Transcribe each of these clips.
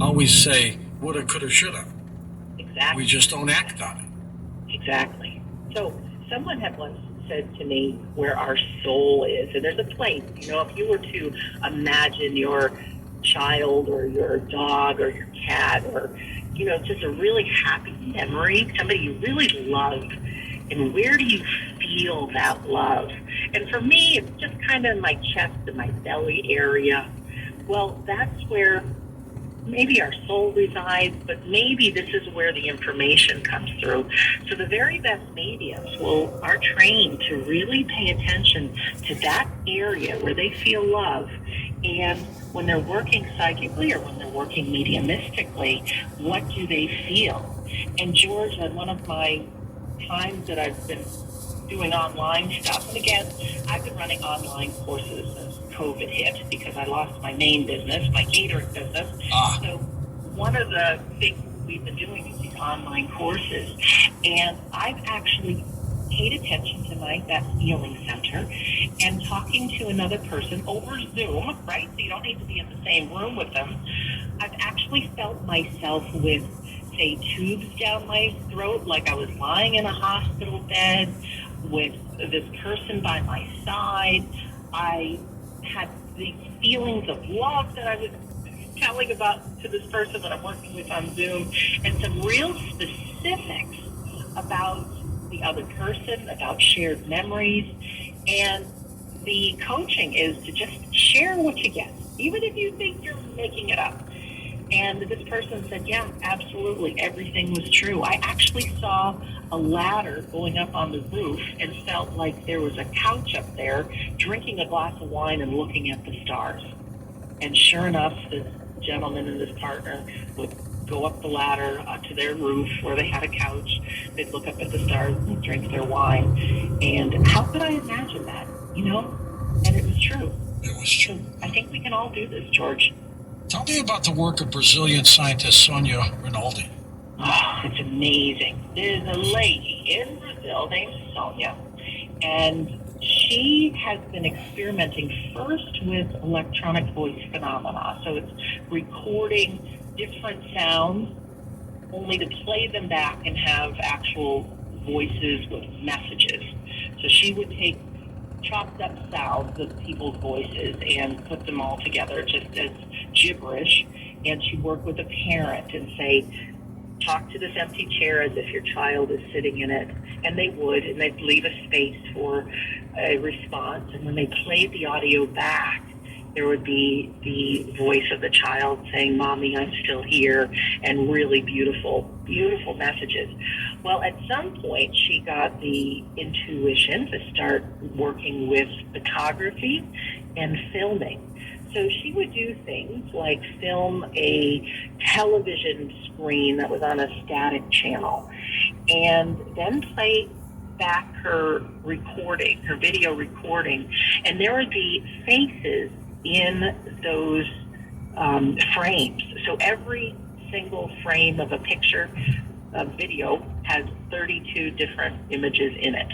always say woulda, coulda, shoulda. Exactly. We just don't act on it. Exactly. So someone had once said to me where our soul is, and there's a place, if you were to imagine your child or your dog or your cat or, just a really happy memory, somebody you really love, and where do you feel that love? And for me, it's just kind of in my chest and my belly area. Well, that's where maybe our soul resides, but maybe this is where the information comes through. So the very best mediums are trained to really pay attention to that area where they feel love. And when they're working psychically or when they're working mediumistically, what do they feel? And George, on one of my times that I've been doing online stuff, and again, I've been running online courses since COVID hit because I lost my main business, my catering business. So one of the things we've been doing is these online courses, and I've actually paid attention tonight, that healing center, and talking to another person over Zoom, right? So you don't need to be in the same room with them. I've actually felt myself with, say, tubes down my throat, like I was lying in a hospital bed with this person by my side. I had these feelings of love that I was telling about to this person that I'm working with on Zoom, and some real specifics about the other person, about shared memories. And the coaching is to just share what you get, even if you think you're making it up. And this person said, yeah, absolutely, everything was true. I actually saw a ladder going up on the roof and felt like there was a couch up there, drinking a glass of wine and looking at the stars. And sure enough, this gentleman and this partner would go up the ladder to their roof where they had a couch. They'd look up at the stars and drink their wine. And how could I imagine that, And it was true. It was true. So I think we can all do this, George. Tell me about the work of Brazilian scientist Sonia Rinaldi. Oh, it's amazing. There's a lady in Brazil named Sonia, and she has been experimenting first with electronic voice phenomena. So it's recording different sounds only to play them back and have actual voices with messages. So she would take chopped up sounds of people's voices and put them all together just as gibberish, and she'd work with a parent and say, talk to this empty chair as if your child is sitting in it, and they would, and they'd leave a space for a response. And when they played the audio back, there would be the voice of the child saying, Mommy, I'm still here, and really beautiful, beautiful messages. Well, at some point, she got the intuition to start working with photography and filming. So she would do things like film a television screen that was on a static channel, and then play back her recording, her video recording, and there would be faces in those frames. So every single frame of a picture, a video, has 32 different images in it.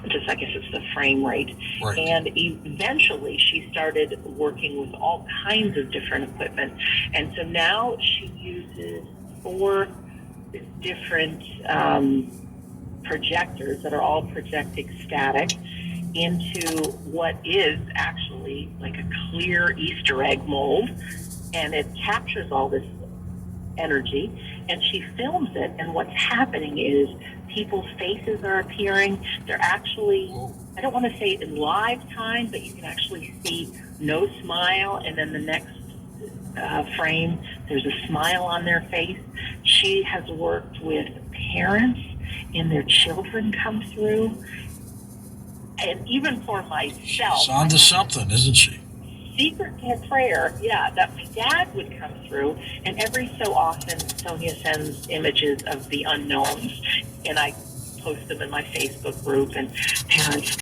Just, I guess it's the frame rate. Right. And eventually she started working with all kinds of different equipment. And so now she uses 4 different projectors that are all projecting static into what is actually like a clear Easter egg mold, and it captures all this energy, and she films it, and what's happening is people's faces are appearing. They're actually, I don't want to say in live time, but you can actually see no smile, and then the next frame, there's a smile on their face. She has worked with parents, and their children come through. And even for myself, She's on to something, isn't she? Secret prayer, yeah, that my dad would come through, and every so often Sonia sends images of the unknowns, and I post them in my Facebook group, and parents